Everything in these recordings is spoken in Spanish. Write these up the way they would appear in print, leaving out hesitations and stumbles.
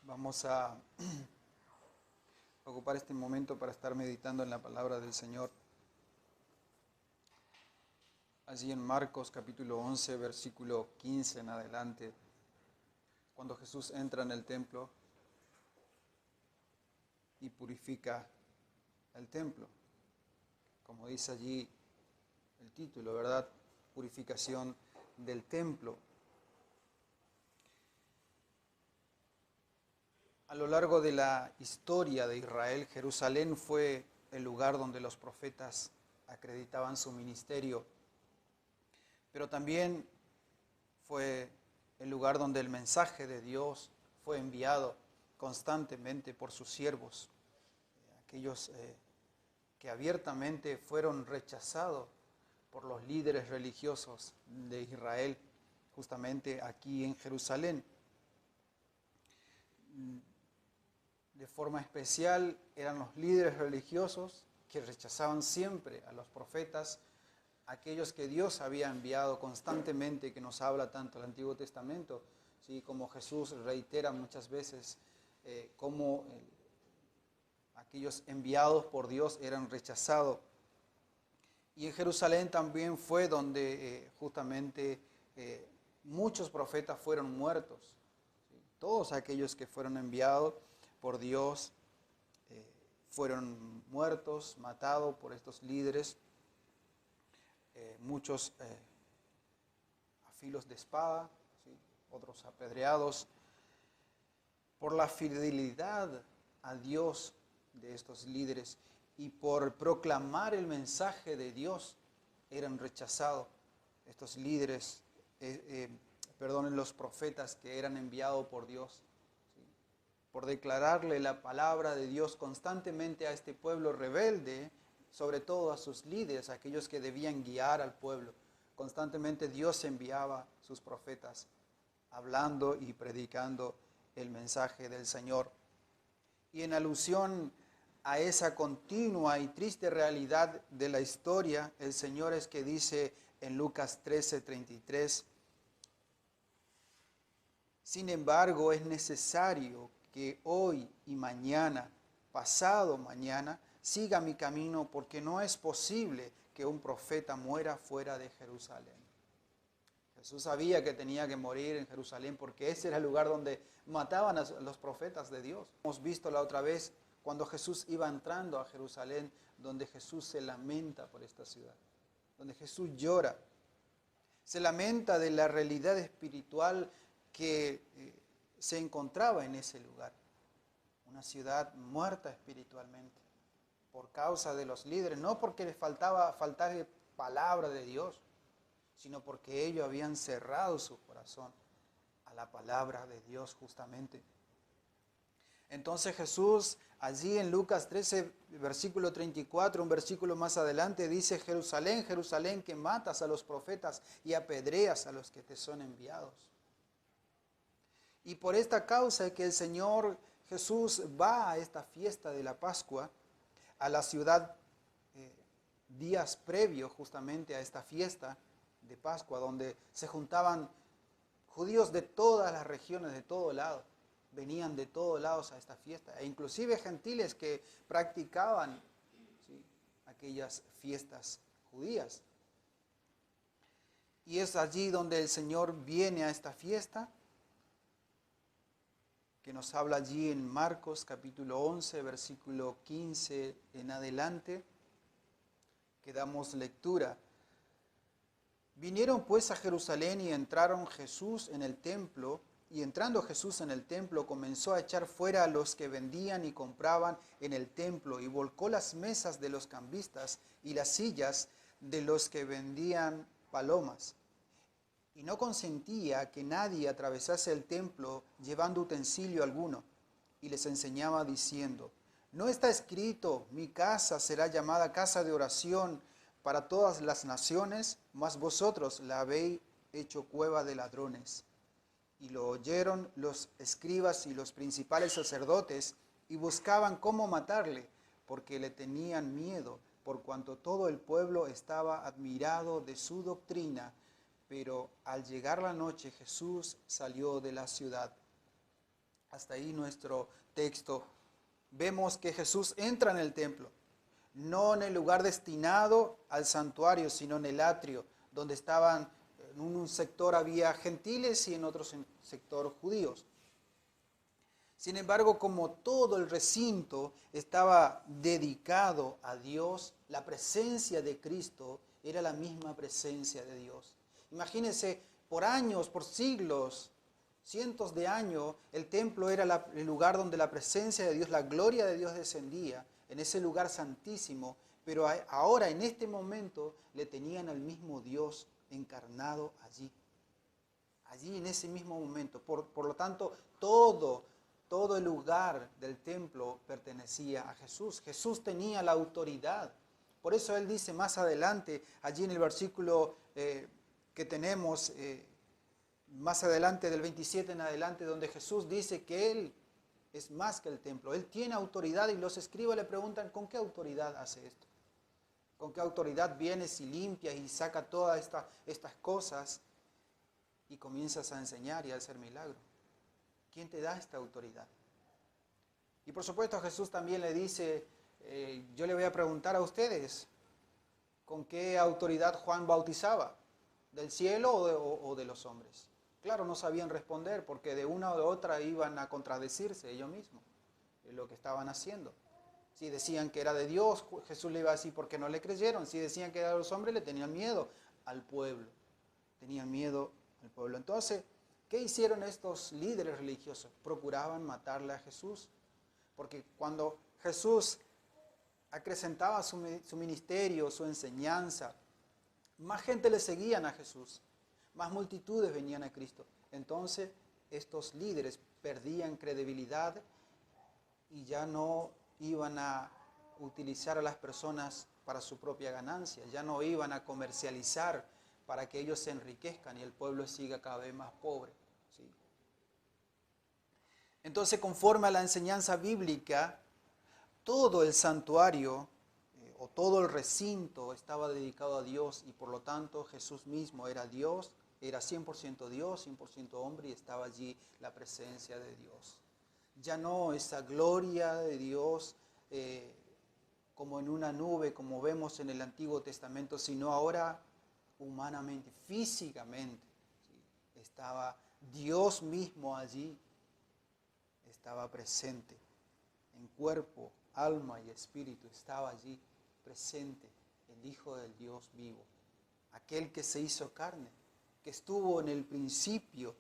Vamos a ocupar este momento para estar meditando en la palabra del Señor. Allí en Marcos capítulo 11, versículo 15 en adelante, cuando Jesús entra en el templo y purifica el templo. Como dice allí el título, ¿verdad? Purificación del templo. A lo largo de la historia de Israel, Jerusalén fue el lugar donde los profetas acreditaban su ministerio, pero también fue el lugar donde el mensaje de Dios fue enviado constantemente por sus siervos, aquellos que abiertamente fueron rechazados por los líderes religiosos de Israel, justamente aquí en Jerusalén. De forma especial eran los líderes religiosos que rechazaban siempre a los profetas, aquellos que Dios había enviado constantemente, que nos habla tanto el Antiguo Testamento, ¿sí? Como Jesús reitera muchas veces cómo aquellos enviados por Dios eran rechazados. Y en Jerusalén también fue donde justamente muchos profetas fueron muertos, ¿sí? Todos aquellos que fueron enviados por Dios fueron muertos, matados por estos líderes, muchos a filos de espada, ¿sí? Otros apedreados, por la fidelidad a Dios de estos líderes y por proclamar el mensaje de Dios eran rechazados estos líderes, los profetas que eran enviados por Dios, por declararle la palabra de Dios constantemente a este pueblo rebelde, sobre todo a sus líderes, aquellos que debían guiar al pueblo. Constantemente Dios enviaba sus profetas hablando y predicando el mensaje del Señor. Y en alusión a esa continua y triste realidad de la historia, el Señor es que dice en Lucas 13:33, sin embargo, es necesario que hoy y mañana, pasado mañana, siga mi camino, porque no es posible que un profeta muera fuera de Jerusalén. Jesús sabía que tenía que morir en Jerusalén porque ese era el lugar donde mataban a los profetas de Dios. Hemos visto la otra vez cuando Jesús iba entrando a Jerusalén, donde Jesús se lamenta por esta ciudad, donde Jesús llora, se lamenta de la realidad espiritual que se encontraba en ese lugar, una ciudad muerta espiritualmente por causa de los líderes, no porque les faltara palabra de Dios, sino porque ellos habían cerrado su corazón a la palabra de Dios justamente. Entonces Jesús allí en Lucas 13, versículo 34, un versículo más adelante, dice: Jerusalén, Jerusalén, que matas a los profetas y apedreas a los que te son enviados. Y por esta causa es que el Señor Jesús va a esta fiesta de la Pascua, a la ciudad días previos justamente a esta fiesta de Pascua, donde se juntaban judíos de todas las regiones, de todo lado, venían de todos lados a esta fiesta, e inclusive gentiles que practicaban, ¿sí?, aquellas fiestas judías. Y es allí donde el Señor viene a esta fiesta, que nos habla allí en Marcos capítulo 11, versículo 15 en adelante, que damos lectura. Vinieron pues a Jerusalén y entraron Jesús en el templo, y entrando Jesús en el templo comenzó a echar fuera a los que vendían y compraban en el templo, y volcó las mesas de los cambistas y las sillas de los que vendían palomas. Y no consentía que nadie atravesase el templo llevando utensilio alguno, y les enseñaba diciendo: ¿no está escrito, mi casa será llamada casa de oración para todas las naciones? Mas vosotros la habéis hecho cueva de ladrones. Y lo oyeron los escribas y los principales sacerdotes, y buscaban cómo matarle, porque le tenían miedo, por cuanto todo el pueblo estaba admirado de su doctrina. Pero al llegar la noche, Jesús salió de la ciudad. Hasta ahí nuestro texto. Vemos que Jesús entra en el templo, no en el lugar destinado al santuario, sino en el atrio, donde estaban, en un sector había gentiles y en otro sector judíos. Sin embargo, como todo el recinto estaba dedicado a Dios, la presencia de Cristo era la misma presencia de Dios. Imagínense, por años, por siglos, cientos de años, el templo era el lugar donde la presencia de Dios, la gloria de Dios descendía, en ese lugar santísimo, pero ahora, en este momento, le tenían al mismo Dios encarnado allí en ese mismo momento. Por lo tanto, todo el lugar del templo pertenecía a Jesús. Jesús tenía la autoridad. Por eso Él dice más adelante, allí en el versículo que tenemos, más adelante del 27 en adelante, donde Jesús dice que Él es más que el templo. Él tiene autoridad y los escribas le preguntan, ¿con qué autoridad hace esto? ¿Con qué autoridad vienes y limpias y saca todas estas cosas y comienzas a enseñar y a hacer milagros? ¿Quién te da esta autoridad? Y por supuesto Jesús también le dice, yo le voy a preguntar a ustedes, ¿con qué autoridad Juan bautizaba? ¿Del cielo o de los hombres? Claro, no sabían responder porque de una o de otra iban a contradecirse ellos mismos en lo que estaban haciendo. Si decían que era de Dios, Jesús le iba a decir por qué no le creyeron. Si decían que era de los hombres, le tenían miedo al pueblo. Tenían miedo al pueblo. Entonces, ¿qué hicieron estos líderes religiosos? Procuraban matarle a Jesús. Porque cuando Jesús acrecentaba su ministerio, su enseñanza, más gente le seguían a Jesús, más multitudes venían a Cristo. Entonces, estos líderes perdían credibilidad y ya no iban a utilizar a las personas para su propia ganancia, ya no iban a comercializar para que ellos se enriquezcan y el pueblo siga cada vez más pobre. ¿Sí? Entonces, conforme a la enseñanza bíblica, todo el santuario o todo el recinto estaba dedicado a Dios y por lo tanto Jesús mismo era Dios, era 100% Dios, 100% hombre y estaba allí la presencia de Dios. Ya no esa gloria de Dios como en una nube, como vemos en el Antiguo Testamento, sino ahora humanamente, físicamente. ¿Sí? Estaba Dios mismo allí, estaba presente, en cuerpo, alma y espíritu, estaba allí presente el Hijo del Dios vivo, aquel que se hizo carne, que estuvo en el principio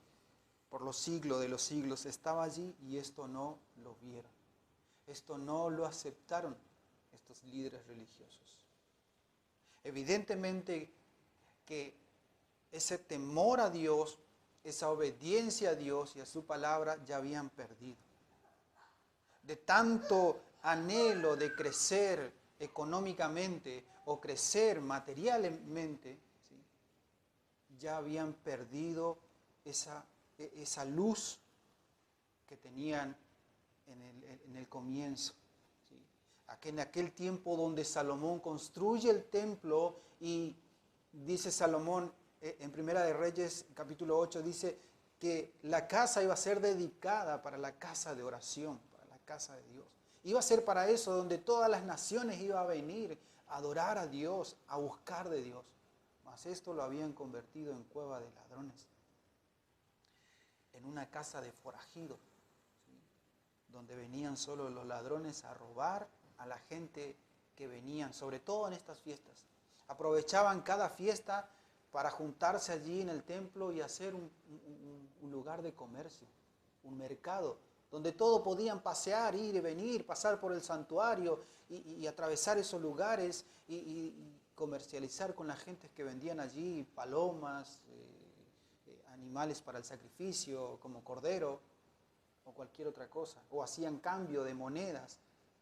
por los siglos de los siglos, estaba allí y esto no lo vieron. Esto no lo aceptaron estos líderes religiosos. Evidentemente que ese temor a Dios, esa obediencia a Dios y a su palabra ya habían perdido. De tanto anhelo de crecer económicamente o crecer materialmente, ¿sí? Ya habían perdido esa luz que tenían en el comienzo. ¿Sí? En aquel tiempo donde Salomón construye el templo y dice Salomón en Primera de Reyes capítulo 8, dice que la casa iba a ser dedicada para la casa de oración, para la casa de Dios. Iba a ser para eso donde todas las naciones iban a venir a adorar a Dios, a buscar de Dios. Mas esto lo habían convertido en cueva de ladrones, en una casa de forajidos, ¿sí? Donde venían solo los ladrones a robar a la gente que venían, sobre todo en estas fiestas. Aprovechaban cada fiesta para juntarse allí en el templo y hacer un lugar de comercio, un mercado, donde todos podían pasear, ir y venir, pasar por el santuario y atravesar esos lugares y comercializar con la gente que vendían allí palomas, animales para el sacrificio, como cordero o cualquier otra cosa, o hacían cambio de monedas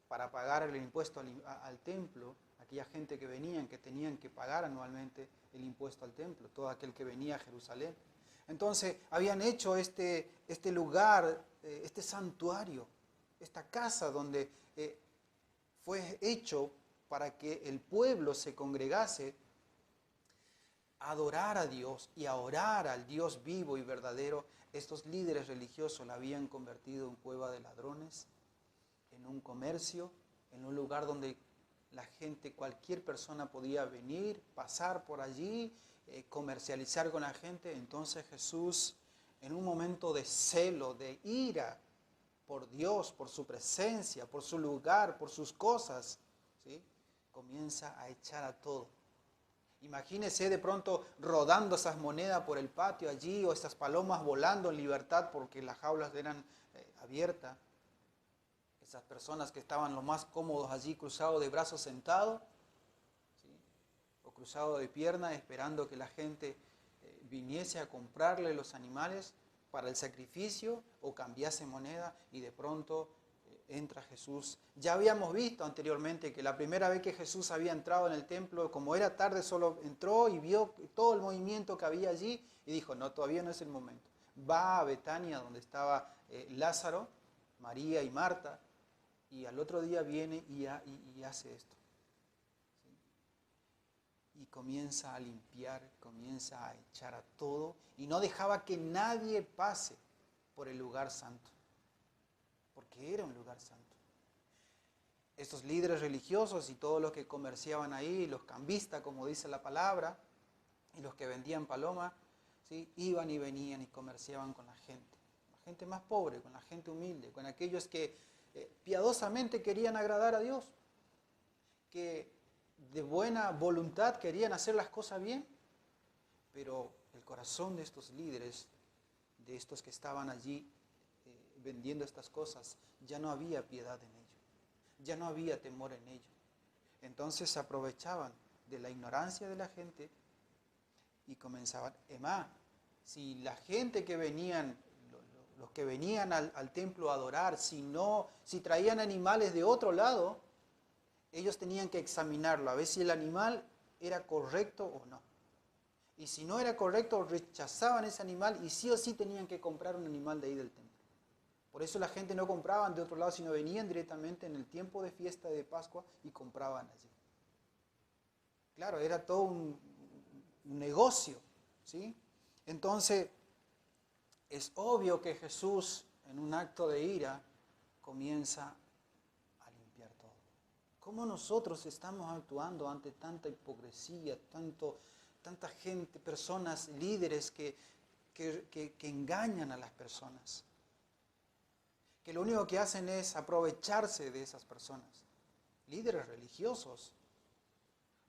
para pagar el impuesto al templo, aquella gente que venían, que tenían que pagar anualmente el impuesto al templo, todo aquel que venía a Jerusalén. Entonces habían hecho este lugar, este santuario, esta casa donde fue hecho para que el pueblo se congregase a adorar a Dios y a orar al Dios vivo y verdadero, estos líderes religiosos la habían convertido en cueva de ladrones, en un comercio, en un lugar donde la gente, cualquier persona podía venir, pasar por allí, comercializar con la gente. Entonces Jesús, en un momento de celo, de ira por Dios, por su presencia, por su lugar, por sus cosas, ¿sí?, comienza a echar a todo. Imagínese de pronto rodando esas monedas por el patio allí, o esas palomas volando en libertad porque las jaulas eran abiertas. Esas personas que estaban lo más cómodos allí, cruzados de brazos sentados, ¿sí?, o cruzados de piernas, esperando que la gente viniese a comprarle los animales para el sacrificio o cambiase moneda, y de pronto entra Jesús. Ya habíamos visto anteriormente que la primera vez que Jesús había entrado en el templo, como era tarde, solo entró y vio todo el movimiento que había allí y dijo, no, todavía no es el momento. Va a Betania, donde estaba Lázaro, María y Marta, y al otro día viene y hace esto. ¿Sí? Y comienza a limpiar, comienza a echar a todo, y no dejaba que nadie pase por el lugar santo, porque era un lugar santo. Estos líderes religiosos y todos los que comerciaban ahí, los cambistas, como dice la palabra, y los que vendían palomas, ¿sí?, iban y venían y comerciaban con la gente más pobre, con la gente humilde, con aquellos que piadosamente querían agradar a Dios, que de buena voluntad querían hacer las cosas bien, pero el corazón de estos líderes, de estos que estaban allí vendiendo estas cosas, ya no había piedad en ellos, ya no había temor en ellos. Entonces se aprovechaban de la ignorancia de la gente y comenzaban, si la gente que venían, los que venían al templo a adorar, si traían animales de otro lado, ellos tenían que examinarlo, a ver si el animal era correcto o no. Y si no era correcto, rechazaban ese animal y sí o sí tenían que comprar un animal de ahí del templo. Por eso la gente no compraban de otro lado, sino venían directamente en el tiempo de fiesta de Pascua y compraban allí. Claro, era todo un negocio, ¿sí? Entonces, es obvio que Jesús, en un acto de ira, comienza a limpiar todo. ¿Cómo nosotros estamos actuando ante tanta hipocresía, tanta gente, personas, líderes que engañan a las personas? Que lo único que hacen es aprovecharse de esas personas. Líderes religiosos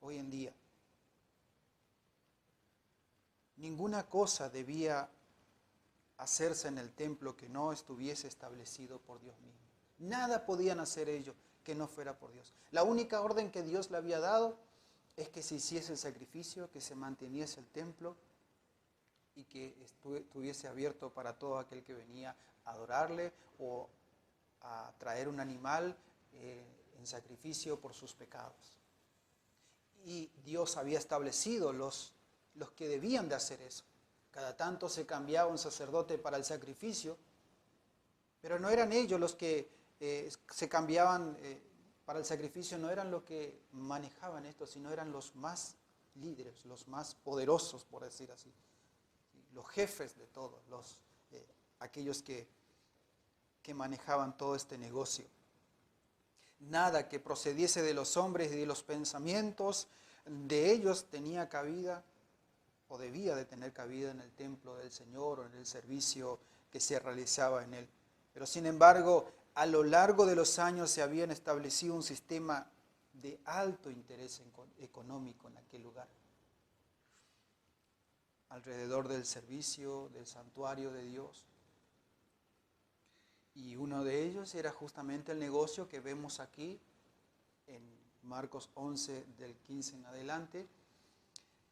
hoy en día. Ninguna cosa debía hacerse en el templo que no estuviese establecido por Dios mismo. Nada podían hacer ellos que no fuera por Dios. La única orden que Dios le había dado es que se hiciese el sacrificio, que se manteniese el templo y que estuviese abierto para todo aquel que venía a adorarle o a traer un animal en sacrificio por sus pecados. Y Dios había establecido los que debían de hacer eso. Cada tanto se cambiaba un sacerdote para el sacrificio, pero no eran ellos los que se cambiaban para el sacrificio, no eran los que manejaban esto, sino eran los más líderes, los más poderosos, por decir así, los jefes de todos, aquellos que manejaban todo este negocio. Nada que procediese de los hombres y de los pensamientos de ellos tenía cabida o debía de tener cabida en el templo del Señor o en el servicio que se realizaba en él. Pero sin embargo, a lo largo de los años se habían establecido un sistema de alto interés económico en aquel lugar, alrededor del servicio, del santuario de Dios. Y uno de ellos era justamente el negocio que vemos aquí en Marcos 11, del 15 en adelante,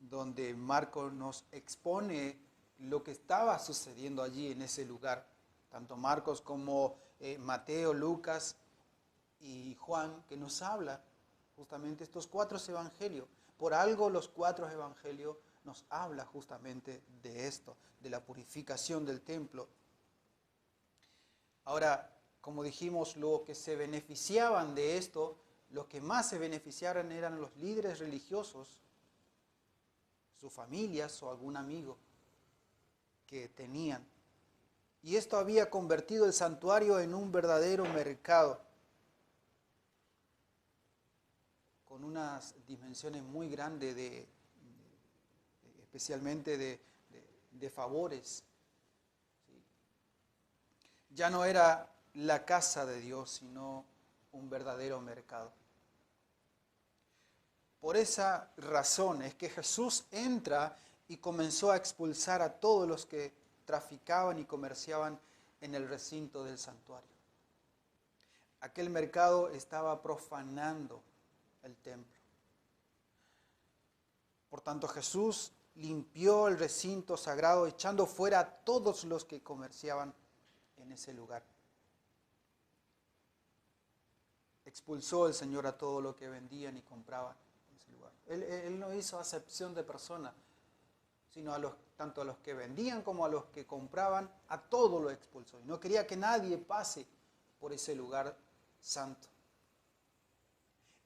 donde Marcos nos expone lo que estaba sucediendo allí en ese lugar. Tanto Marcos como Mateo, Lucas y Juan, que nos habla justamente estos 4 evangelios. Por algo los 4 evangelios nos habla justamente de esto, de la purificación del templo. Ahora, como dijimos, los que se beneficiaban de esto, los que más se beneficiaron eran los líderes religiosos, sus familias o algún amigo que tenían. Y esto había convertido el santuario en un verdadero mercado, con unas dimensiones muy grandes, especialmente de favores. Ya no era la casa de Dios, sino un verdadero mercado. Por esa razón es que Jesús entra y comenzó a expulsar a todos los que traficaban y comerciaban en el recinto del santuario. Aquel mercado estaba profanando el templo. Por tanto, Jesús limpió el recinto sagrado, echando fuera a todos los que comerciaban en ese lugar. Expulsó el Señor a todo lo que vendían y compraban en ese lugar. Él no hizo acepción de personas, sino tanto a los que vendían como a los que compraban, a todo lo expulsó. Y no quería que nadie pase por ese lugar santo.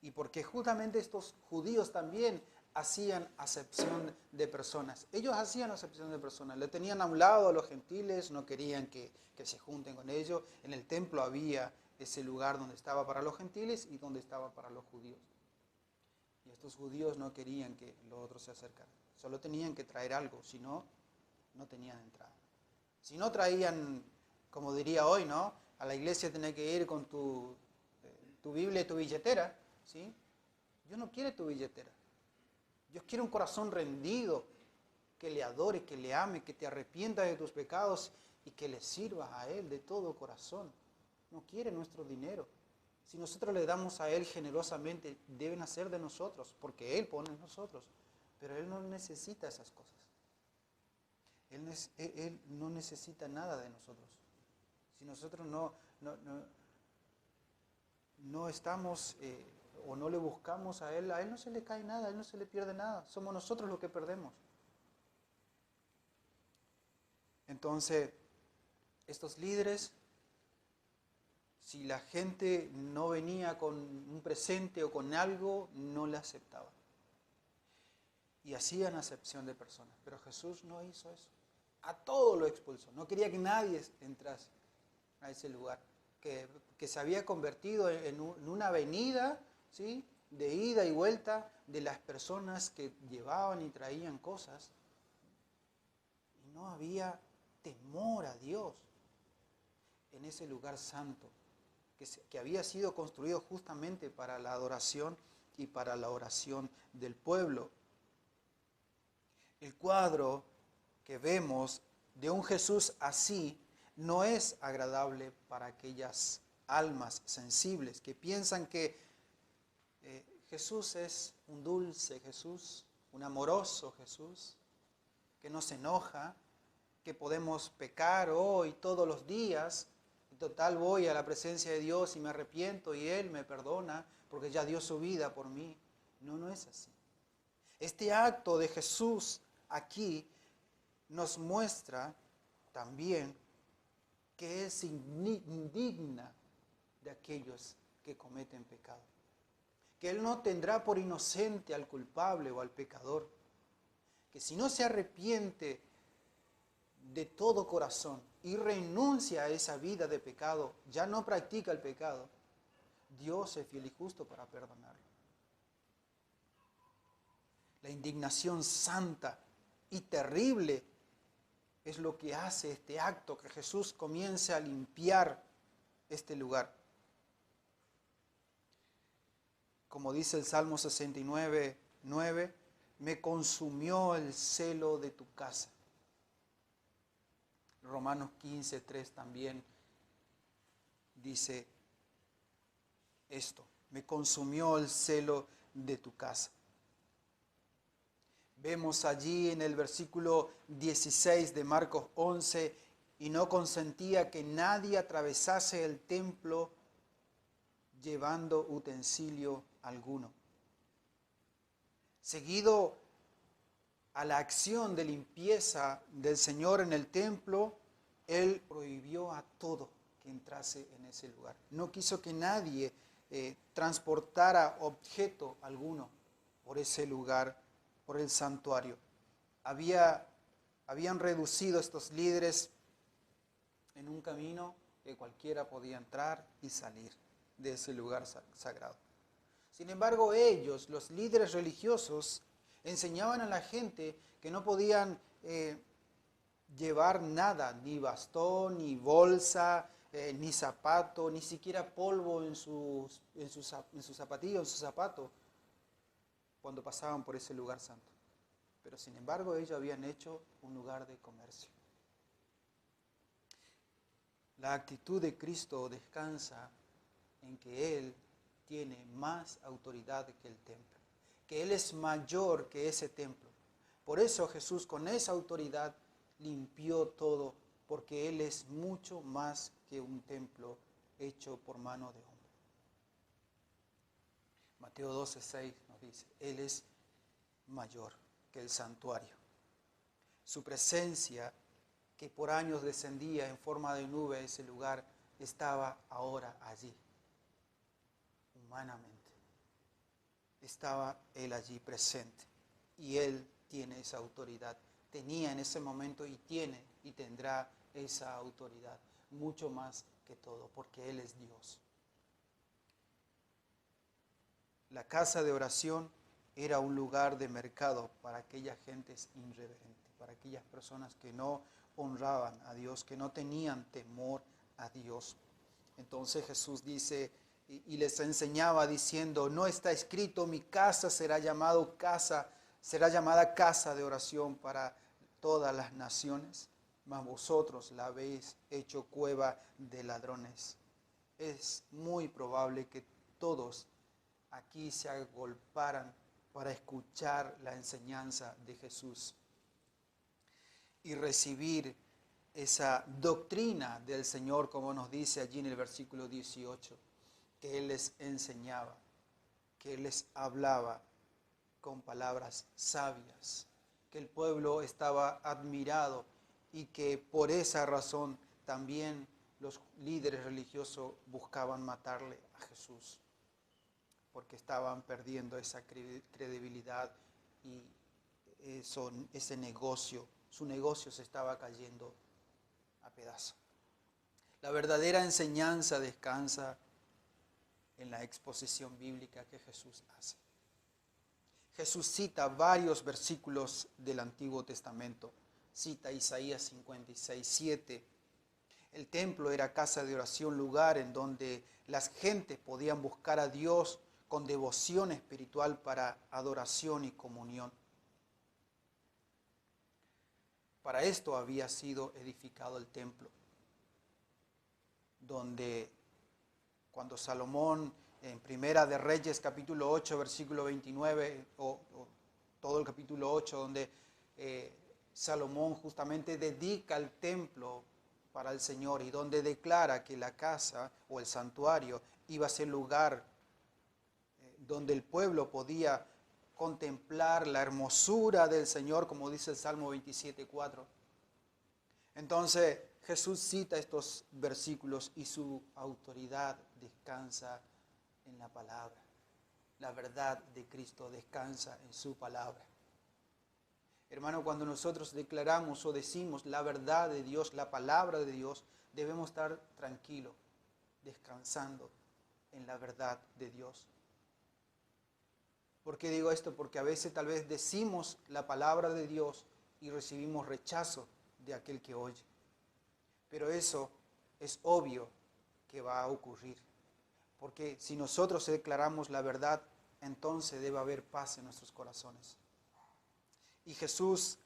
Y porque justamente estos judíos también hacían acepción de personas. Ellos hacían acepción de personas. Le tenían a un lado a los gentiles, no querían que se junten con ellos. En el templo había ese lugar donde estaba para los gentiles y donde estaba para los judíos. Y estos judíos no querían que los otros se acercaran. Solo tenían que traer algo, si no, no tenían entrada. Si no traían, como diría hoy, ¿no? A la iglesia tenés que ir con tu Biblia y tu billetera, ¿sí? Dios no quiere tu billetera. Dios quiere un corazón rendido, que le adore, que le ame, que te arrepientas de tus pecados y que le sirvas a Él de todo corazón. No quiere nuestro dinero. Si nosotros le damos a Él generosamente, deben hacer de nosotros, porque Él pone en nosotros. Pero Él no necesita esas cosas. Él no necesita nada de nosotros. Si nosotros no estamos o no le buscamos a Él no se le cae nada, a Él no se le pierde nada. Somos nosotros los que perdemos. Entonces, estos líderes, si la gente no venía con un presente o con algo, no le aceptaban. Y hacían acepción de personas. Pero Jesús no hizo eso. A todo lo expulsó. No quería que nadie entrase a ese lugar. Que se había convertido en una avenida, ¿sí?, de ida y vuelta de las personas que llevaban y traían cosas. Y no había temor a Dios en ese lugar santo, que había sido construido justamente para la adoración y para la oración del pueblo. El cuadro que vemos de un Jesús así no es agradable para aquellas almas sensibles que piensan que Jesús es un dulce Jesús, un amoroso Jesús, que no se enoja, que podemos pecar hoy todos los días. En total voy a la presencia de Dios y me arrepiento y Él me perdona porque ya dio su vida por mí. No es así. Este acto de Jesús aquí nos muestra también que es indigna de aquellos que cometen pecado. Que Él no tendrá por inocente al culpable o al pecador. Que si no se arrepiente de todo corazón y renuncia a esa vida de pecado, ya no practica el pecado, Dios es fiel y justo para perdonarlo. La indignación santa y terrible es lo que hace este acto, que Jesús comience a limpiar este lugar. Como dice el Salmo 69:9, me consumió el celo de tu casa. Romanos 15:3 también dice esto, me consumió el celo de tu casa. Vemos allí en el versículo 16 de Marcos 11, y no consentía que nadie atravesase el templo llevando utensilio alguno. Seguido a la acción de limpieza del Señor en el templo, Él prohibió a todo que entrase en ese lugar. No quiso que nadie transportara objeto alguno por ese lugar, por el santuario. Habían reducido estos líderes en un camino que cualquiera podía entrar y salir de ese lugar sagrado. Sin embargo, ellos, los líderes religiosos, enseñaban a la gente que no podían llevar nada, ni bastón, ni bolsa, ni zapato, ni siquiera polvo en sus zapatillas, en sus zapatos, cuando pasaban por ese lugar santo. Pero sin embargo, ellos habían hecho un lugar de comercio. La actitud de Cristo descansa en que Él tiene más autoridad que el templo, que Él es mayor que ese templo. Por eso Jesús con esa autoridad limpió todo, porque Él es mucho más que un templo hecho por mano de hombre. Mateo 12:6 nos dice, Él es mayor que el santuario. Su presencia, que por años descendía en forma de nube a ese lugar, estaba ahora allí, humanamente. Estaba Él allí presente, y Él tiene esa autoridad. Tenía en ese momento y tiene y tendrá esa autoridad, mucho más que todo, porque Él es Dios. La casa de oración era un lugar de mercado para aquellas gentes irreverentes, para aquellas personas que no honraban a Dios, que no tenían temor a Dios. Entonces Jesús dice y les enseñaba diciendo, no está escrito, mi casa será llamada casa de oración para todas las naciones, mas vosotros la habéis hecho cueva de ladrones. Es muy probable que todos aquí se agolparan para escuchar la enseñanza de Jesús y recibir esa doctrina del Señor, como nos dice allí en el versículo 18, que Él les enseñaba, que Él les hablaba con palabras sabias, que el pueblo estaba admirado y que por esa razón también los líderes religiosos buscaban matarle a Jesús, porque estaban perdiendo esa credibilidad y ese negocio, su negocio se estaba cayendo a pedazos. La verdadera enseñanza descansa en la exposición bíblica que Jesús hace. Jesús cita varios versículos del Antiguo Testamento. Cita Isaías 56:7. El templo era casa de oración, lugar en donde las gentes podían buscar a Dios con devoción espiritual para adoración y comunión. Para esto había sido edificado el templo, donde cuando Salomón, en Primera de Reyes, capítulo 8, versículo 29, o todo el capítulo 8, donde Salomón justamente dedica el templo para el Señor y donde declara que la casa o el santuario iba a ser lugar donde el pueblo podía contemplar la hermosura del Señor, como dice el Salmo 27:4. Entonces Jesús cita estos versículos y su autoridad descansa en la palabra. La verdad de Cristo descansa en su palabra. Hermano, cuando nosotros declaramos o decimos la verdad de Dios, la palabra de Dios, debemos estar tranquilos, descansando en la verdad de Dios. ¿Por qué digo esto? Porque a veces tal vez decimos la palabra de Dios y recibimos rechazo de aquel que oye. Pero eso es obvio que va a ocurrir. Porque si nosotros declaramos la verdad, entonces debe haber paz en nuestros corazones. Y Jesús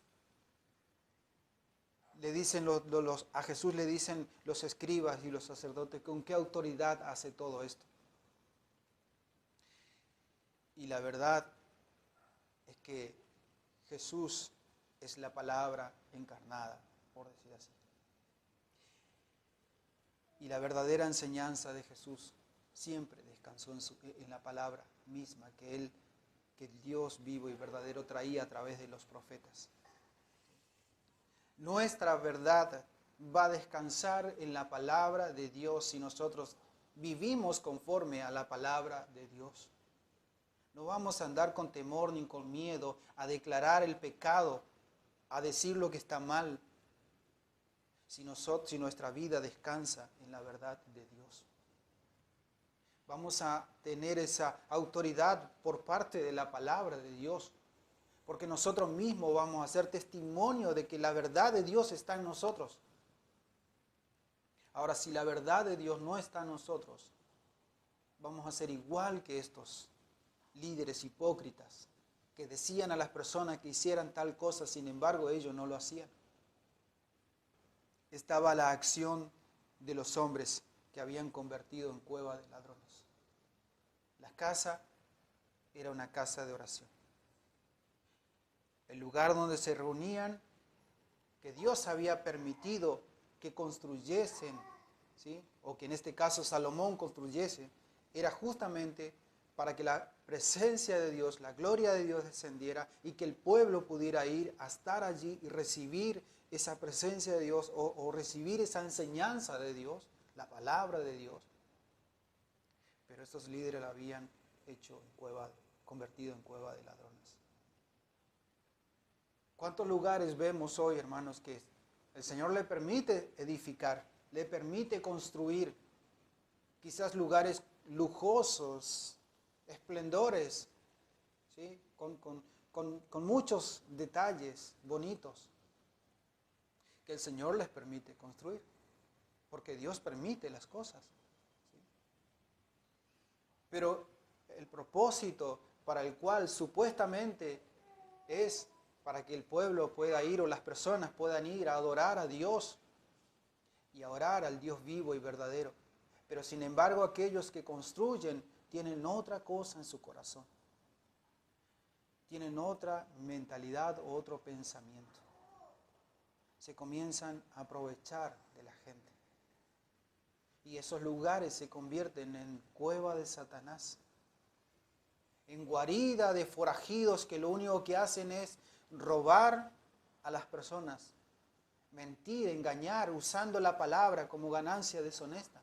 le dicen a Jesús le dicen los escribas y los sacerdotes, ¿con qué autoridad hace todo esto? Y la verdad es que Jesús es la palabra encarnada, por decir así. Y la verdadera enseñanza de Jesús siempre descansó en la palabra misma que el Dios vivo y verdadero traía a través de los profetas. Nuestra verdad va a descansar en la palabra de Dios si nosotros vivimos conforme a la palabra de Dios. No vamos a andar con temor ni con miedo a declarar el pecado, a decir lo que está mal, si nuestra vida descansa en la verdad de Dios. Vamos a tener esa autoridad por parte de la palabra de Dios, porque nosotros mismos vamos a ser testimonio de que la verdad de Dios está en nosotros. Ahora, si la verdad de Dios no está en nosotros, vamos a ser igual que estos líderes hipócritas que decían a las personas que hicieran tal cosa, sin embargo ellos no lo hacían. Estaba la acción de los hombres que habían convertido en cueva de ladrones. La casa era una casa de oración. El lugar donde se reunían, que Dios había permitido que construyesen, ¿sí? O que en este caso Salomón construyese, era justamente para que la presencia de Dios, la gloria de Dios descendiera y que el pueblo pudiera ir a estar allí y recibir esa presencia de Dios o recibir esa enseñanza de Dios, la palabra de Dios. Pero estos líderes la habían hecho convertido en cueva de ladrones. ¿Cuántos lugares vemos hoy, hermanos, que el Señor le permite edificar, le permite construir, quizás lugares lujosos, esplendores, ¿sí? con muchos detalles bonitos, que el Señor les permite construir, porque Dios permite las cosas, ¿sí? Pero el propósito para el cual supuestamente es para que el pueblo pueda ir o las personas puedan ir a adorar a Dios y a orar al Dios vivo y verdadero. Pero sin embargo aquellos que construyen tienen otra cosa en su corazón. Tienen otra mentalidad o otro pensamiento. Se comienzan a aprovechar de la gente. Y esos lugares se convierten en cueva de Satanás. En guarida de forajidos que lo único que hacen es robar a las personas. Mentir, engañar, usando la palabra como ganancia deshonesta.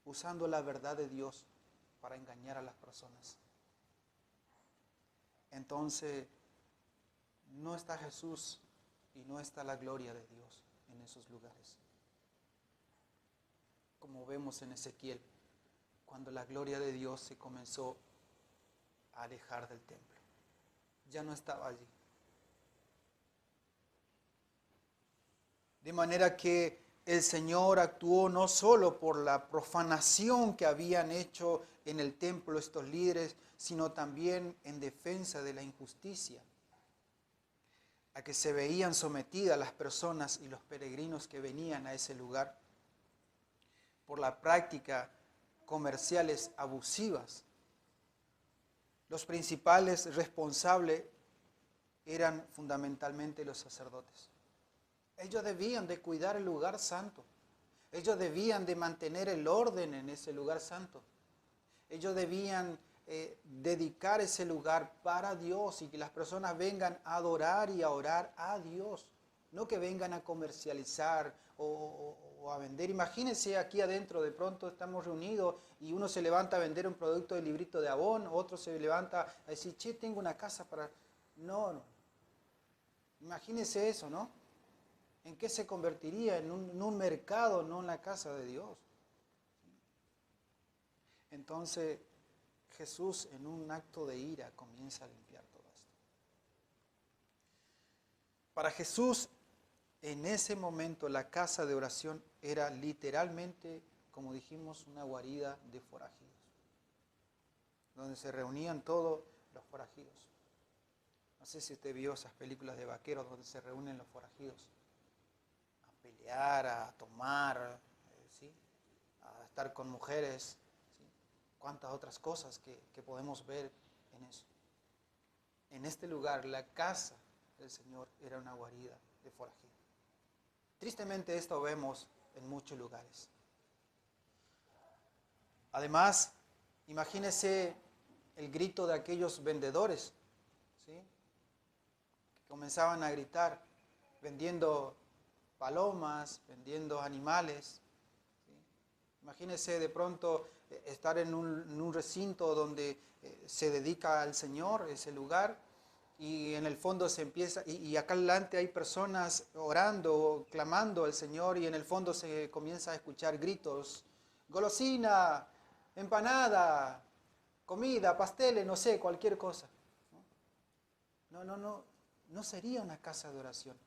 Usando la verdad de Dios para engañar a las personas. Entonces, no está Jesús y no está la gloria de Dios en esos lugares. Como vemos en Ezequiel, cuando la gloria de Dios se comenzó a alejar del templo. Ya no estaba allí. De manera que el Señor actuó no solo por la profanación que habían hecho en el templo estos líderes, sino también en defensa de la injusticia a que se veían sometidas las personas y los peregrinos que venían a ese lugar por la práctica comerciales abusivas. Los principales responsables eran fundamentalmente los sacerdotes. Ellos debían de cuidar el lugar santo. Ellos debían de mantener el orden en ese lugar santo. Ellos debían dedicar ese lugar para Dios y que las personas vengan a adorar y a orar a Dios. No que vengan a comercializar o a vender. Imagínense aquí adentro, de pronto estamos reunidos y uno se levanta a vender un producto de librito de Avon, otro se levanta a decir, che, tengo una casa para... No. Imagínense eso, ¿no? ¿En qué se convertiría? En un mercado, no en la casa de Dios. Entonces, Jesús en un acto de ira comienza a limpiar todo esto. Para Jesús, en ese momento, la casa de oración era literalmente, como dijimos, una guarida de forajidos, donde se reunían todos los forajidos. No sé si usted vio esas películas de vaqueros donde se reúnen los forajidos a pelear, a tomar, ¿sí? A estar con mujeres, ¿sí? Cuántas otras cosas que podemos ver en eso. En este lugar, la casa del Señor era una guarida de forajidos. Tristemente esto vemos en muchos lugares. Además, imagínese el grito de aquellos vendedores, ¿sí? Que comenzaban a gritar, vendiendo palomas, vendiendo animales, ¿sí? Imagínese de pronto estar en un recinto donde se dedica al Señor, ese lugar, y en el fondo se empieza, y acá adelante hay personas orando, clamando al Señor, y en el fondo se comienza a escuchar gritos, golosina, empanada, comida, pasteles, no sé, cualquier cosa. No sería una casa de oración.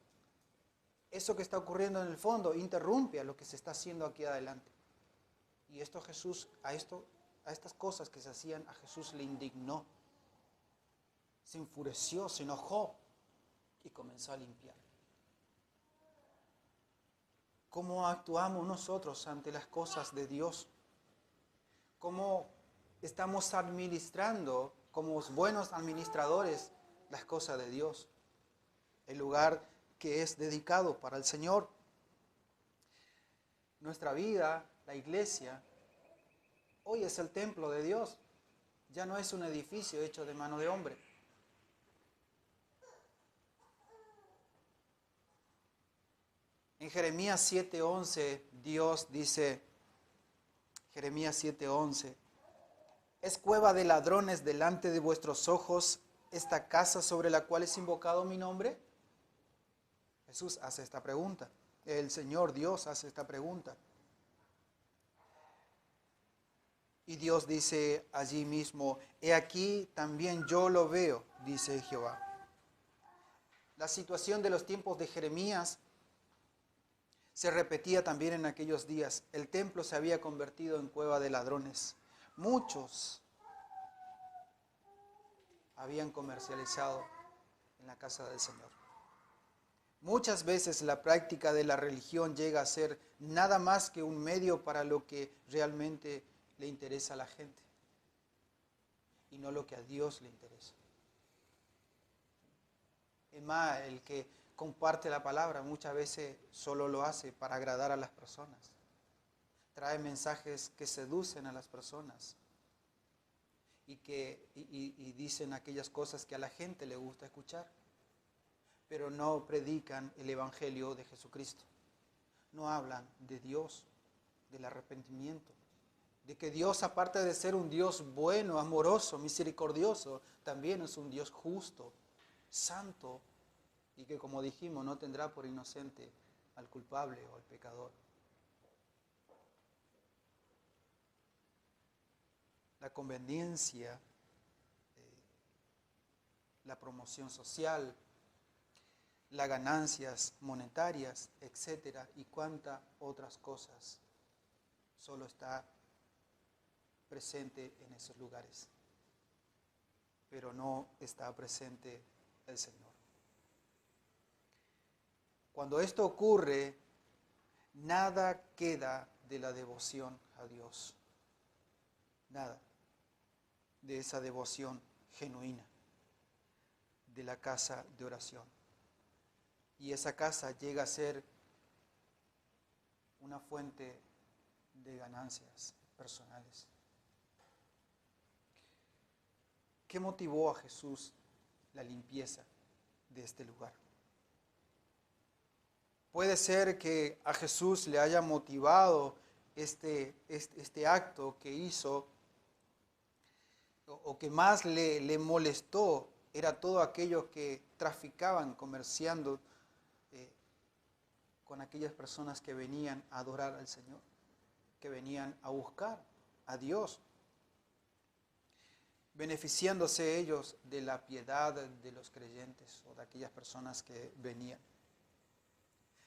Eso que está ocurriendo en el fondo interrumpe a lo que se está haciendo aquí adelante. Y esto Jesús, a estas cosas que se hacían, a Jesús le indignó. Se enfureció, se enojó y comenzó a limpiar. ¿Cómo actuamos nosotros ante las cosas de Dios? ¿Cómo estamos administrando, como buenos administradores, las cosas de Dios? El lugar que es dedicado para el Señor. Nuestra vida, la iglesia, hoy es el templo de Dios. Ya no es un edificio hecho de mano de hombre. En Jeremías 7:11, Dios dice, Jeremías 7:11, ¿es cueva de ladrones delante de vuestros ojos esta casa sobre la cual es invocado mi nombre? Jesús hace esta pregunta. El Señor Dios hace esta pregunta. Y Dios dice allí mismo, he aquí también yo lo veo, dice Jehová. La situación de los tiempos de Jeremías se repetía también en aquellos días. El templo se había convertido en cueva de ladrones. Muchos habían comercializado en la casa del Señor. Muchas veces la práctica de la religión llega a ser nada más que un medio para lo que realmente le interesa a la gente y no lo que a Dios le interesa. Es más, el que comparte la palabra muchas veces solo lo hace para agradar a las personas. Trae mensajes que seducen a las personas y dicen aquellas cosas que a la gente le gusta escuchar, pero no predican el Evangelio de Jesucristo. No hablan de Dios, del arrepentimiento, de que Dios, aparte de ser un Dios bueno, amoroso, misericordioso, también es un Dios justo, santo, y que, como dijimos, no tendrá por inocente al culpable o al pecador. La conveniencia, la promoción social, las ganancias monetarias, etcétera, y cuantas otras cosas, solo está presente en esos lugares, pero no está presente el Señor. Cuando esto ocurre, nada queda de la devoción a Dios, nada de esa devoción genuina de la casa de oración. Y esa casa llega a ser una fuente de ganancias personales. ¿Qué motivó a Jesús la limpieza de este lugar? Puede ser que a Jesús le haya motivado este acto que hizo, o que más le molestó, era todo aquellos que traficaban, comerciando con aquellas personas que venían a adorar al Señor, que venían a buscar a Dios, beneficiándose ellos de la piedad de los creyentes o de aquellas personas que venían.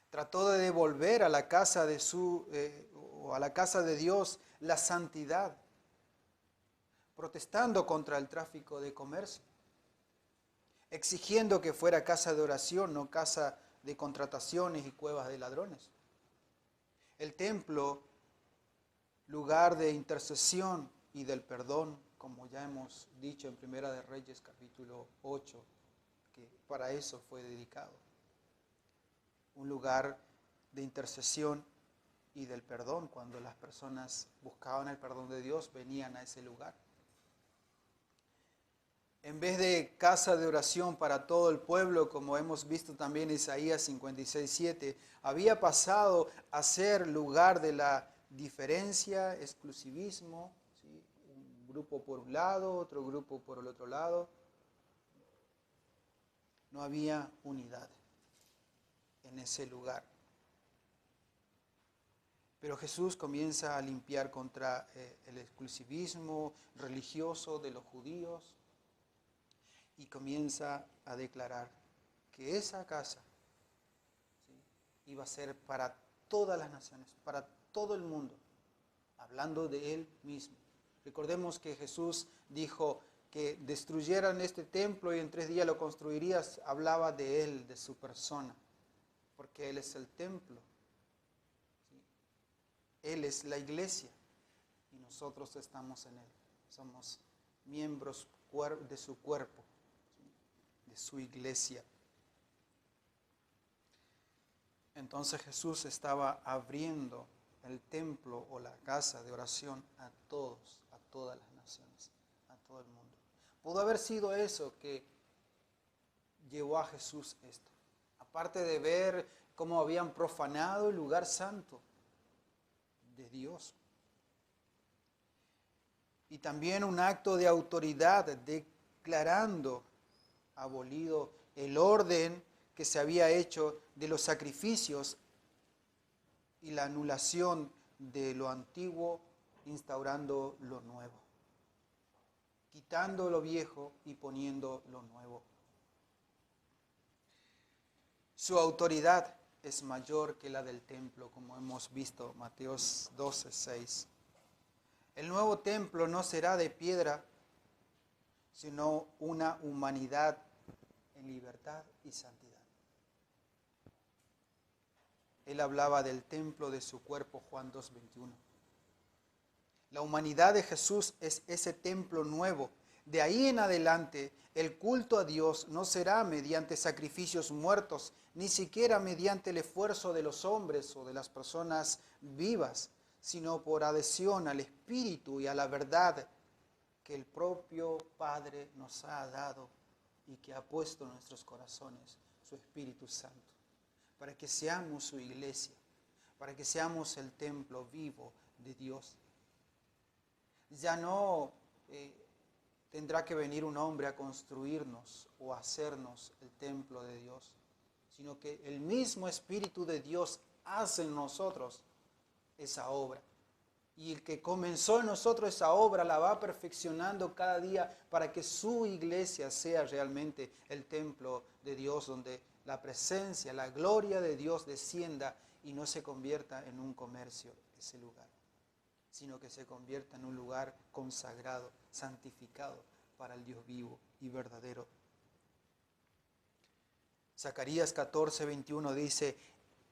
Trató de devolver a la casa o a la casa de Dios la santidad, protestando contra el tráfico de comercio, exigiendo que fuera casa de oración, no casa de contrataciones y cuevas de ladrones. El templo, lugar de intercesión y del perdón, como ya hemos dicho en Primera de Reyes capítulo 8, que para eso fue dedicado. Un lugar de intercesión y del perdón. Cuando las personas buscaban el perdón de Dios, venían a ese lugar. En vez de casa de oración para todo el pueblo, como hemos visto también en Isaías 56:7, había pasado a ser lugar de la diferencia, exclusivismo, ¿sí? Un grupo por un lado, otro grupo por el otro lado. No había unidad en ese lugar. Pero Jesús comienza a limpiar contra el exclusivismo religioso de los judíos y comienza a declarar que esa casa, ¿sí?, iba a ser para todas las naciones, para todo el mundo, hablando de Él mismo. Recordemos que Jesús dijo que destruyeran este templo y en 3 días lo construirías. Hablaba de Él, de su persona, porque Él es el templo. Él es la iglesia y nosotros estamos en Él. Somos miembros de su cuerpo, de su iglesia. Entonces Jesús estaba abriendo el templo o la casa de oración a todos, a todas las naciones, a todo el mundo. Pudo haber sido eso que llevó a Jesús esto. Aparte de ver cómo habían profanado el lugar santo de Dios. Y también un acto de autoridad declarando abolido el orden que se había hecho de los sacrificios y la anulación de lo antiguo, instaurando lo nuevo, quitando lo viejo y poniendo lo nuevo. Su autoridad es mayor que la del templo, como hemos visto, Mateo 12:6. El nuevo templo no será de piedra, sino una humanidad en libertad y santidad. Él hablaba del templo de su cuerpo, Juan 2:21. La humanidad de Jesús es ese templo nuevo. De ahí en adelante, el culto a Dios no será mediante sacrificios muertos, ni siquiera mediante el esfuerzo de los hombres o de las personas vivas, sino por adhesión al Espíritu y a la verdad que el propio Padre nos ha dado y que ha puesto en nuestros corazones, su Espíritu Santo, para que seamos su iglesia, para que seamos el templo vivo de Dios. Ya no tendrá que venir un hombre a construirnos o a hacernos el templo de Dios, sino que el mismo Espíritu de Dios hace en nosotros esa obra. Y el que comenzó en nosotros esa obra la va perfeccionando cada día para que su iglesia sea realmente el templo de Dios, donde la presencia, la gloria de Dios descienda y no se convierta en un comercio ese lugar, sino que se convierta en un lugar consagrado, santificado para el Dios vivo y verdadero. Zacarías 14:21 dice: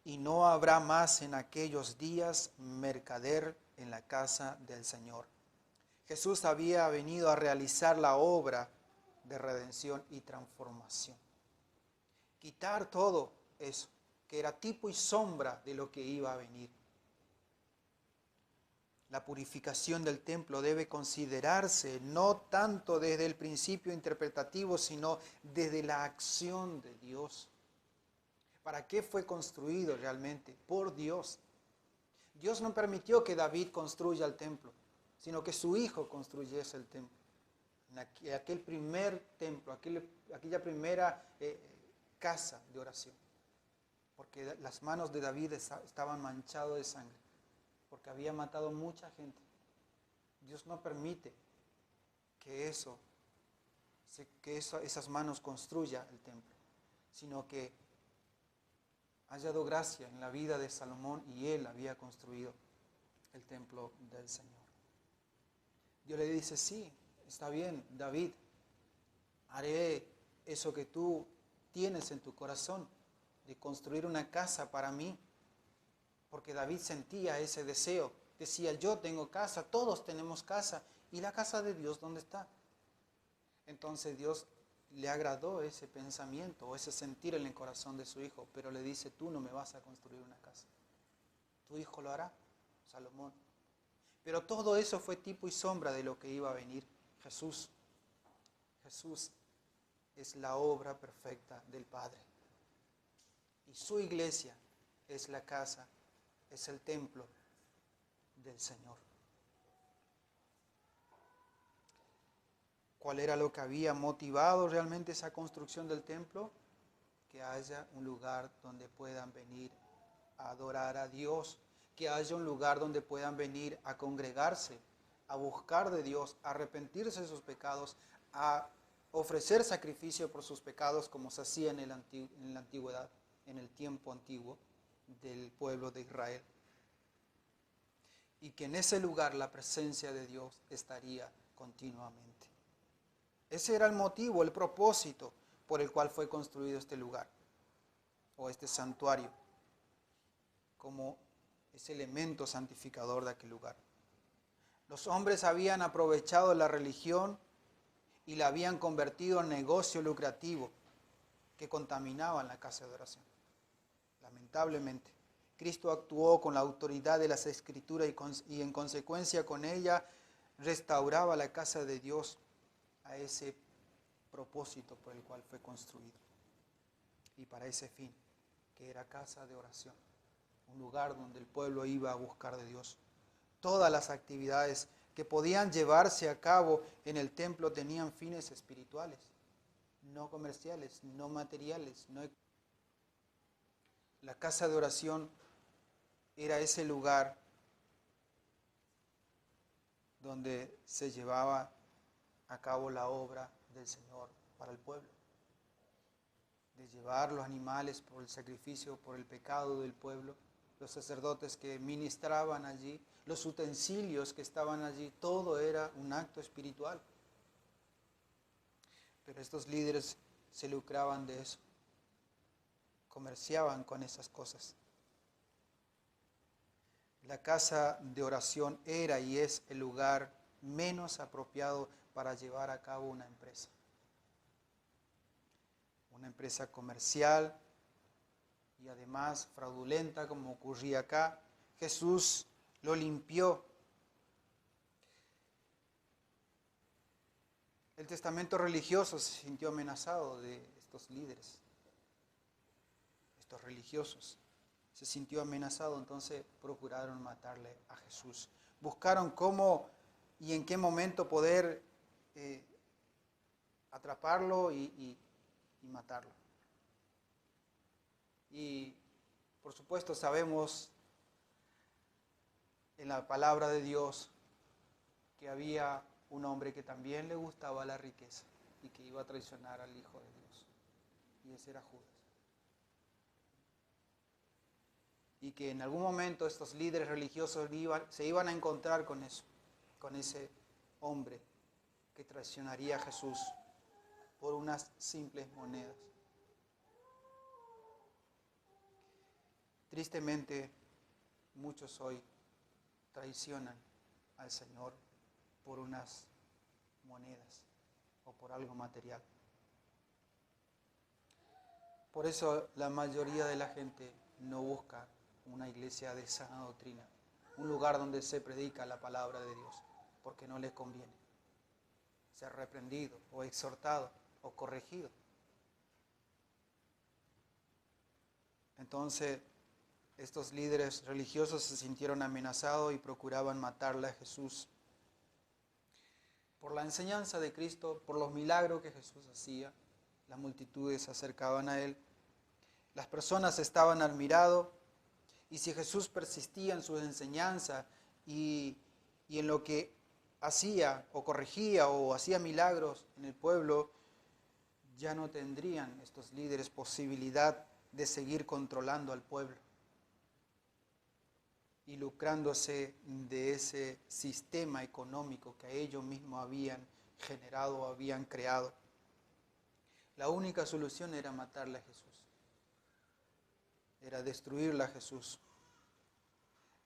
y no habrá más en aquellos días mercader en la casa del Señor. Jesús había venido a realizar la obra de redención y transformación. Quitar todo eso, que era tipo y sombra de lo que iba a venir. La purificación del templo debe considerarse no tanto desde el principio interpretativo, sino desde la acción de Dios. ¿Para qué fue construido realmente? Por Dios. Dios no permitió que David construya el templo, sino que su hijo construyese el templo. En aquel primer templo, aquella primera casa de oración. Porque las manos de David estaban manchadas de sangre, porque había matado mucha gente. Dios no permite que esas manos construya el templo, sino que haya dado gracia en la vida de Salomón y él había construido el templo del Señor. Dios le dice: sí, está bien, David, haré eso que tú tienes en tu corazón, de construir una casa para mí, porque David sentía ese deseo. Decía: yo tengo casa, todos tenemos casa, ¿y la casa de Dios dónde está? Entonces Dios le agradó ese pensamiento o ese sentir en el corazón de su hijo, pero le dice: tú no me vas a construir una casa, tu hijo lo hará, Salomón. Pero todo eso fue tipo y sombra de lo que iba a venir. Jesús es la obra perfecta del Padre, y su iglesia es la casa, es el templo del Señor. ¿Cuál era lo que había motivado realmente esa construcción del templo? que haya un lugar donde puedan venir a adorar a Dios, que haya un lugar donde puedan venir a congregarse, a buscar de Dios, a arrepentirse de sus pecados, a ofrecer sacrificio por sus pecados como se hacía en la antigüedad, en el tiempo antiguo del pueblo de Israel. Y que en ese lugar la presencia de Dios estaría continuamente. Ese era el motivo, el propósito por el cual fue construido este lugar, o este santuario, como ese elemento santificador de aquel lugar. Los hombres habían aprovechado la religión y la habían convertido en negocio lucrativo que contaminaba la casa de oración. Lamentablemente, Cristo actuó con la autoridad de las Escrituras y en consecuencia con ella restauraba la casa de Dios a ese propósito por el cual fue construido. Y para ese fin, que era casa de oración, un lugar donde el pueblo iba a buscar de Dios. Todas las actividades que podían llevarse a cabo en el templo tenían fines espirituales, no comerciales, no materiales. La casa de oración era ese lugar donde se llevaba a cabo la obra del Señor para el pueblo, de llevar los animales por el sacrificio, por el pecado del pueblo, los sacerdotes que ministraban allí, los utensilios que estaban allí, todo era un acto espiritual. Pero estos líderes se lucraban de eso, comerciaban con esas cosas. La casa de oración era y es el lugar menos apropiado para llevar a cabo una empresa. Una empresa comercial y además fraudulenta como ocurría acá. Jesús lo limpió. El testamento religioso se sintió amenazado de estos líderes, estos religiosos. Se sintió amenazado, entonces procuraron matarle a Jesús. Buscaron cómo y en qué momento poder atraparlo y matarlo. Y por supuesto sabemos en la palabra de Dios que había un hombre que también le gustaba la riqueza y que iba a traicionar al Hijo de Dios. Y ese era Judas. Y que en algún momento estos líderes religiosos se iban a encontrar con eso, con ese hombre que traicionaría a Jesús por unas simples monedas. Tristemente, muchos hoy traicionan al Señor por unas monedas o por algo material. Por eso la mayoría de la gente no busca una iglesia de sana doctrina, un lugar donde se predica la palabra de Dios, porque no les conviene ser reprendido o exhortado o corregido. Entonces, estos líderes religiosos se sintieron amenazados y procuraban matarle a Jesús. Por la enseñanza de Cristo, por los milagros que Jesús hacía, las multitudes se acercaban a Él. Las personas estaban admiradas y si Jesús persistía en sus enseñanzas y en lo que hacía o corregía o hacía milagros en el pueblo, ya no tendrían estos líderes posibilidad de seguir controlando al pueblo y lucrándose de ese sistema económico que ellos mismos habían generado o habían creado. La única solución era matarle a Jesús, era destruirle a Jesús.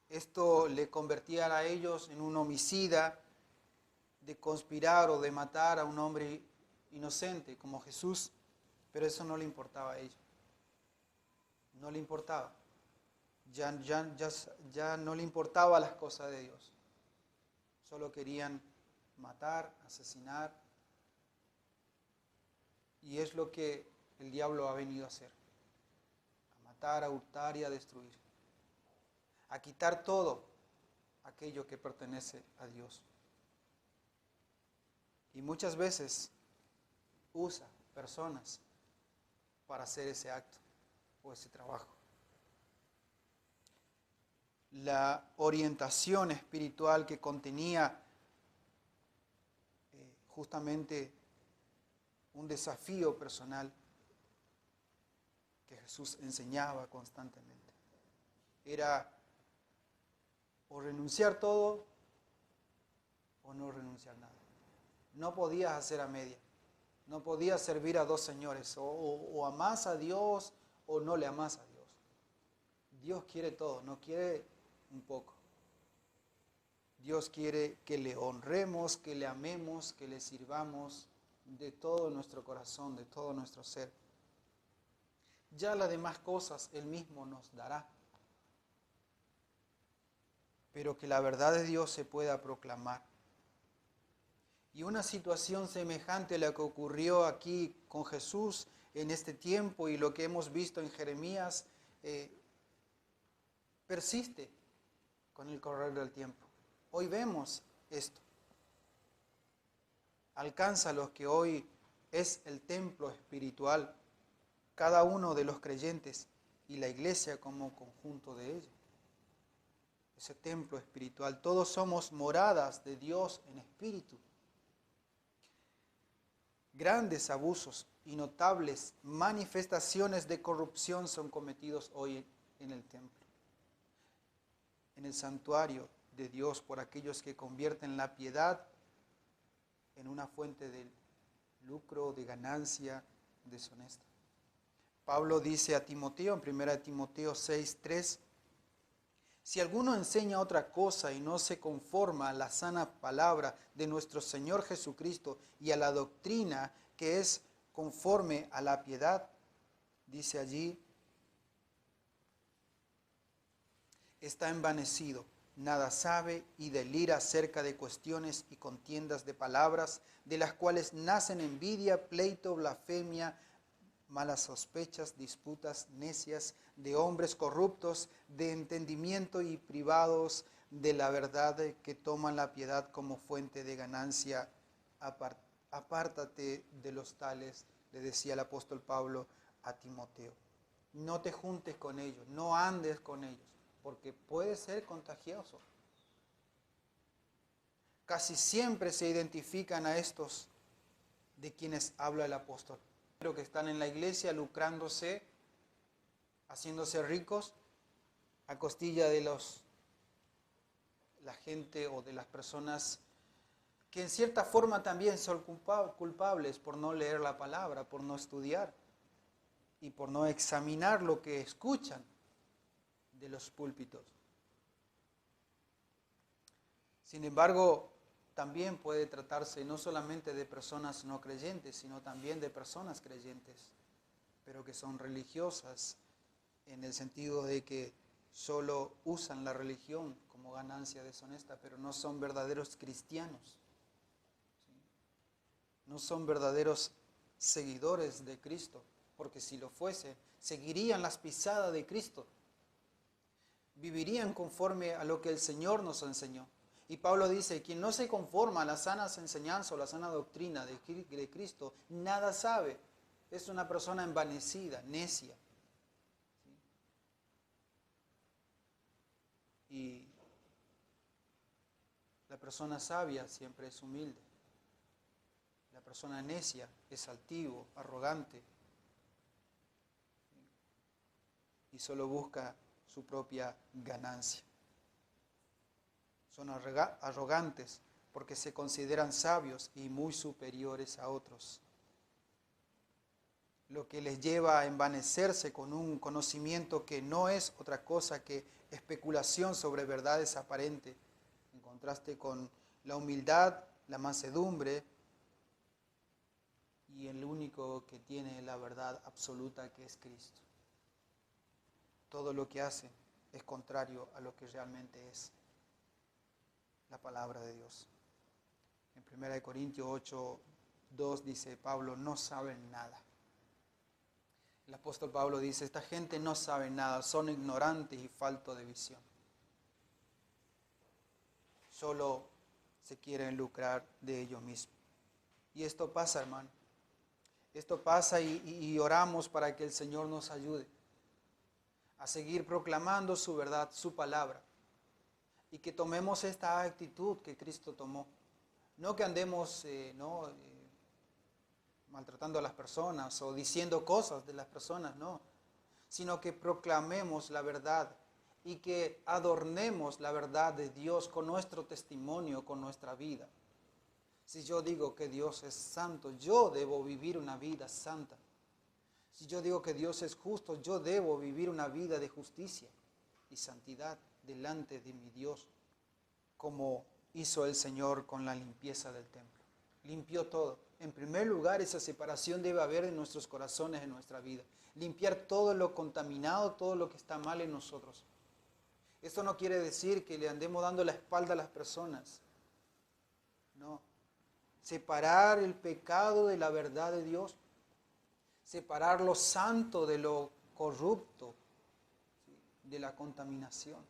Esto le convertía a ellos en un homicida, de conspirar o de matar a un hombre inocente como Jesús, pero eso no le importaba a ellos. No le importaba. Ya no le importaba las cosas de Dios. Solo querían matar, asesinar. Y es lo que el diablo ha venido a hacer. A matar, a hurtar y a destruir. A quitar todo aquello que pertenece a Dios. Y muchas veces usa personas para hacer ese acto o ese trabajo. La orientación espiritual que contenía justamente un desafío personal que Jesús enseñaba constantemente. Era o renunciar todo o no renunciar nada. No podías hacer a media. No podías servir a dos señores. O amás a Dios o no le amás a Dios. Dios quiere todo, no quiere un poco. Dios quiere que le honremos, que le amemos, que le sirvamos de todo nuestro corazón, de todo nuestro ser. Ya las demás cosas Él mismo nos dará. Pero que la verdad de Dios se pueda proclamar. Y una situación semejante a la que ocurrió aquí con Jesús en este tiempo y lo que hemos visto en Jeremías, persiste con el correr del tiempo. Hoy vemos esto. Alcanza a los que hoy es el templo espiritual, cada uno de los creyentes y la iglesia como conjunto de ellos. Ese templo espiritual, todos somos moradas de Dios en espíritu. Grandes abusos y notables manifestaciones de corrupción son cometidos hoy en el templo, en el santuario de Dios, por aquellos que convierten la piedad en una fuente de lucro, de ganancia deshonesta. Pablo dice a Timoteo, en 1 Timoteo 6:3, si alguno enseña otra cosa y no se conforma a la sana palabra de nuestro Señor Jesucristo y a la doctrina que es conforme a la piedad, dice allí, está envanecido, nada sabe y delira acerca de cuestiones y contiendas de palabras, de las cuales nacen envidia, pleito, blasfemia, malas sospechas, disputas necias, de hombres corruptos, de entendimiento y privados de la verdad, que toman la piedad como fuente de ganancia. Apártate de los tales, le decía el apóstol Pablo a Timoteo. No te juntes con ellos, no andes con ellos, porque puede ser contagioso. Casi siempre se identifican a estos de quienes habla el apóstol, pero que están en la iglesia lucrándose, haciéndose ricos a costilla de la gente o de las personas que en cierta forma también son culpables por no leer la palabra, por no estudiar y por no examinar lo que escuchan de los púlpitos. Sin embargo, también puede tratarse no solamente de personas no creyentes, sino también de personas creyentes, pero que son religiosas en el sentido de que solo usan la religión como ganancia deshonesta, pero no son verdaderos cristianos. ¿Sí? No son verdaderos seguidores de Cristo, porque si lo fuesen, seguirían las pisadas de Cristo, vivirían conforme a lo que el Señor nos enseñó. Y Pablo dice, quien no se conforma a las sanas enseñanzas o la sana doctrina de Cristo, nada sabe. Es una persona envanecida, necia. ¿Sí? Y la persona sabia siempre es humilde. La persona necia es altivo, arrogante. Y solo busca su propia ganancia. Son arrogantes porque se consideran sabios y muy superiores a otros, lo que les lleva a envanecerse con un conocimiento que no es otra cosa que especulación sobre verdades aparentes, en contraste con la humildad, la mansedumbre y el único que tiene la verdad absoluta, que es Cristo. Todo lo que hacen es contrario a lo que realmente es la palabra de Dios. En 1 Corintios 8:2 dice Pablo, no saben nada. El apóstol Pablo dice, esta gente no sabe nada, son ignorantes y faltos de visión. Solo se quieren lucrar de ellos mismos. Y esto pasa, hermano. Esto pasa y oramos para que el Señor nos ayude a seguir proclamando su verdad, su palabra, y que tomemos esta actitud que Cristo tomó. No que andemos maltratando a las personas o diciendo cosas de las personas, no, sino que proclamemos la verdad y que adornemos la verdad de Dios con nuestro testimonio, con nuestra vida. Si yo digo que Dios es santo, yo debo vivir una vida santa. Si yo digo que Dios es justo, yo debo vivir una vida de justicia y santidad delante de mi Dios, como hizo el Señor con la limpieza del templo. Limpió todo. En primer lugar, esa separación debe haber en nuestros corazones, en nuestra vida. Limpiar todo lo contaminado, todo lo que está mal en nosotros. Esto no quiere decir que le andemos dando la espalda a las personas. No. Separar el pecado de la verdad de Dios. Separar lo santo de lo corrupto, ¿sí?, de la contaminación.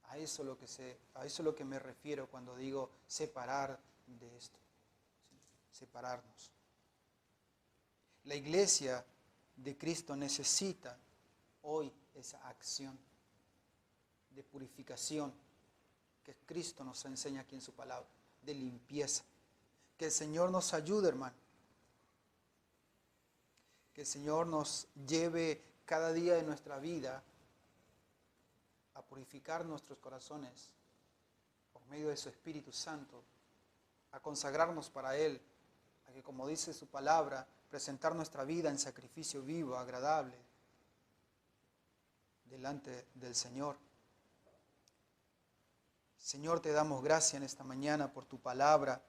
A eso es lo que me refiero cuando digo separar de esto. ¿Sí? Separarnos. La iglesia de Cristo necesita hoy esa acción de purificación que Cristo nos enseña aquí en su palabra, de limpieza. Que el Señor nos ayude, hermano. Que el Señor nos lleve cada día de nuestra vida a purificar nuestros corazones por medio de su Espíritu Santo, a consagrarnos para Él, a que, como dice su palabra, presentar nuestra vida en sacrificio vivo, agradable, delante del Señor. Señor, te damos gracias en esta mañana por tu palabra.